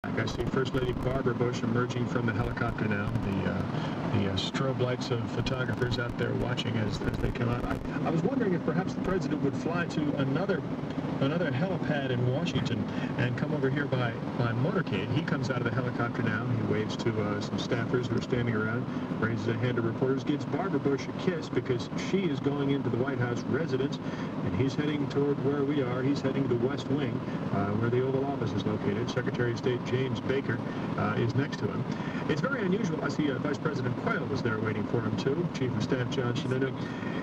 I see First Lady Barbara Bush emerging from the helicopter now. The strobe lights of photographers out there watching as they come out. I was wondering if perhaps the president would fly to another helipad in Washington and come over here by motorcade. He comes out of the helicopter now. He waves to some staffers who are standing around, raises a hand to reporters, gives Barbara Bush a kiss because she is going into the White House residence, and he's heading toward where we are. He's heading to the West Wing, where the Oval Office is located. Secretary of State James Baker is next to him. It's very unusual. I see Vice President Quayle was there waiting for him, too. Chief of Staff John Sununu.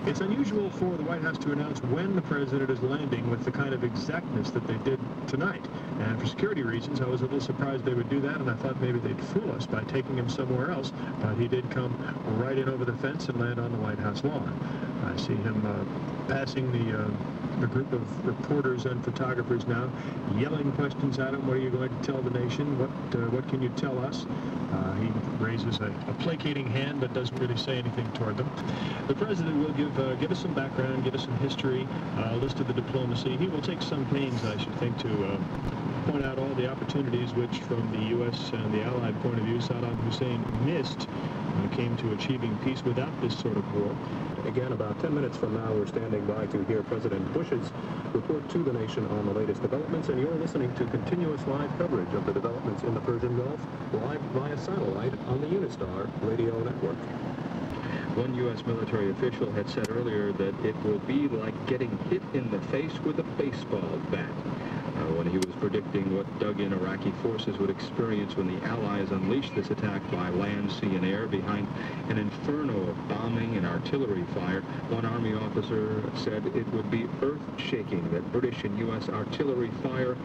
It's unusual for the White House to announce when the president is landing with the kind of exactness that they did tonight. And for security reasons, I was a little surprised they would do that, and I thought maybe they'd fool us by taking him somewhere else. But he did come right in over the fence and land on the White House lawn. I see him passing the group of reporters and photographers now, yelling questions at him. What are you going to tell the nation? What can you tell us? He raises a placating hand but doesn't really say anything toward them. The president will give us some background, give us some history, a list of the diplomacy. He will take some pains, I should think, to point out all the opportunities which, from the U.S. and the Allied point of view, Saddam Hussein missed when it came to achieving peace without this sort of war. Again, about 10 minutes from now, we're standing by to hear President Bush's report to the nation on the latest developments, and you're listening to continuous live coverage of the developments in the Persian Gulf, live via satellite on the Unistar radio network. One U.S. military official had said earlier that it will be like getting hit in the face with a baseball bat. When he was predicting what dug-in Iraqi forces would experience when the Allies unleashed this attack by land, sea, and air behind an inferno of bombing and artillery fire, one Army officer said it would be earth-shaking that British and U.S. artillery fire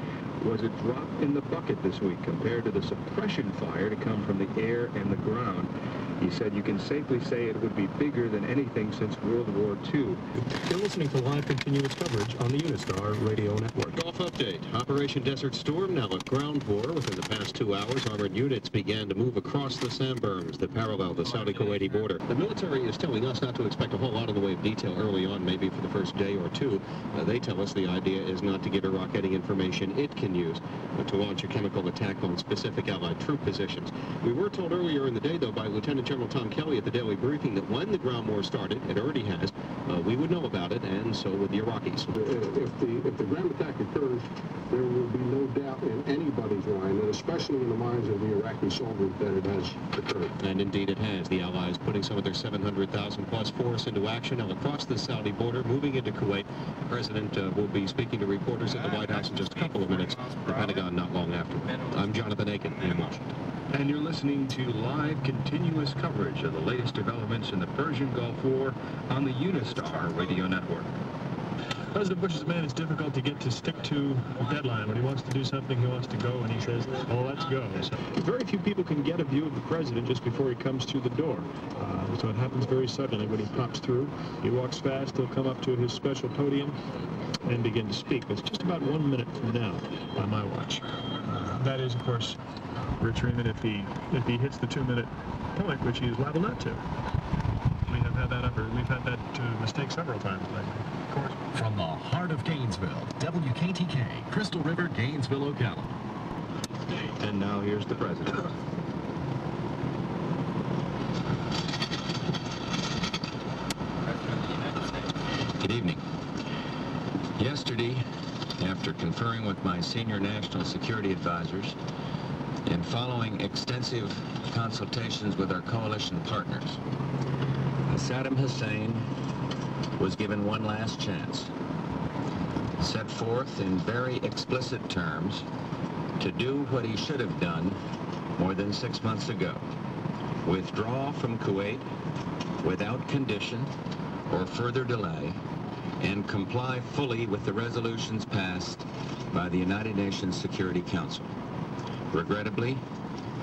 was a drop in the bucket this week compared to the suppression fire to come from the air and the ground. He said you can safely say it would be bigger than anything since World War II. You're listening to live continuous coverage on the Unistar radio network. Gulf update. Operation Desert Storm now at ground war. Within the past 2 hours, armored units began to move across the sand berms that parallel the Saudi-Kuwaiti border. The military is telling us not to expect a whole lot in the way of detail early on, maybe for the first day or two. They tell us the idea is not to give Iraq any information it can use, but to launch a chemical attack on specific Allied troop positions. We were told earlier in the day, though, by Lieutenant General Tom Kelly at the daily briefing that when the ground war started, it already has, we would know about it, and so would the Iraqis. If the ground attack occurs, there will be no doubt in anybody's mind, and especially in the minds of the Iraqi soldiers, that it has occurred. And indeed it has. The Allies putting some of their 700,000 plus force into action now across the Saudi border, moving into Kuwait. The President will be speaking to reporters at the White House in just a couple of minutes. The Pentagon not long after. I'm Jonathan Aiken in Washington. And you're listening to live continuous coverage of the latest developments in the Persian Gulf War on the Unistar radio network. President Bush's man, it's difficult to get to stick to a deadline. When he wants to do something, he wants to go, and he says, oh, let's go. So very few people can get a view of the president just before he comes through the door. So it happens very suddenly when he pops through. He walks fast. He'll come up to his special podium and begin to speak. It's just about 1 minute from now by my watch. That is, of course, Rich Riemann if he hits the 2-minute point, which he is liable not to. We've had that mistake several times lately. Of course. From the heart of Gainesville, WKTK, Crystal River, Gainesville, Ocala. And now here's the president. Good evening. Yesterday, after conferring with my senior national security advisors and following extensive consultations with our coalition partners, Saddam Hussein was given one last chance, set forth in very explicit terms to do what he should have done more than 6 months ago: withdraw from Kuwait without condition or further delay and comply fully with the resolutions passed by the United Nations Security Council. Regrettably,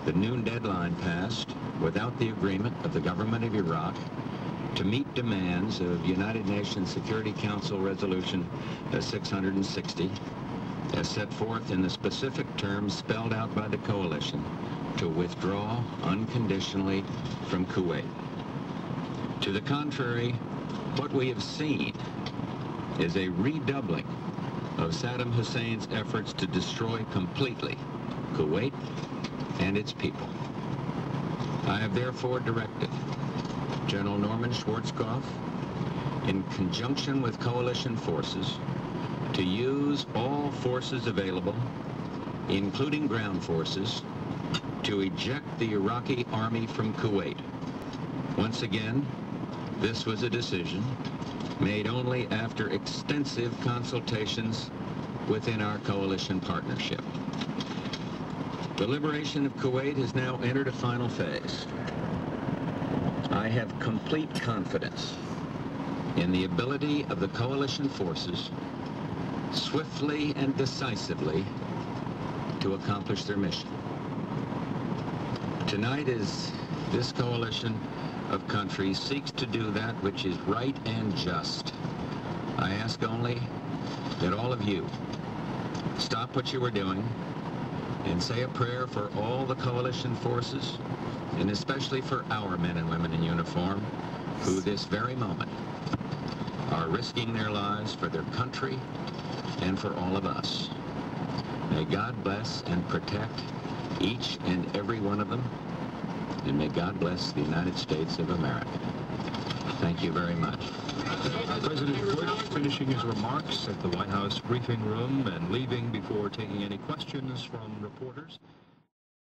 the noon deadline passed without the agreement of the government of Iraq to meet demands of United Nations Security Council Resolution 660, as set forth in the specific terms spelled out by the coalition, to withdraw unconditionally from Kuwait. To the contrary, what we have seen is a redoubling of Saddam Hussein's efforts to destroy completely Kuwait and its people. I have therefore directed General Norman Schwarzkopf, in conjunction with coalition forces, to use all forces available, including ground forces, to eject the Iraqi army from Kuwait. Once again, this was a decision made only after extensive consultations within our coalition partnership. The liberation of Kuwait has now entered a final phase. I have complete confidence in the ability of the coalition forces swiftly and decisively to accomplish their mission. Tonight, as this coalition of countries seeks to do that which is right and just, I ask only that all of you stop what you are doing and say a prayer for all the coalition forces, and especially for our men and women in uniform, who this very moment are risking their lives for their country and for all of us. May God bless and protect each and every one of them, and may God bless the United States of America. Thank you very much. President Bush finishing his remarks at the White House briefing room and leaving before taking any questions from reporters.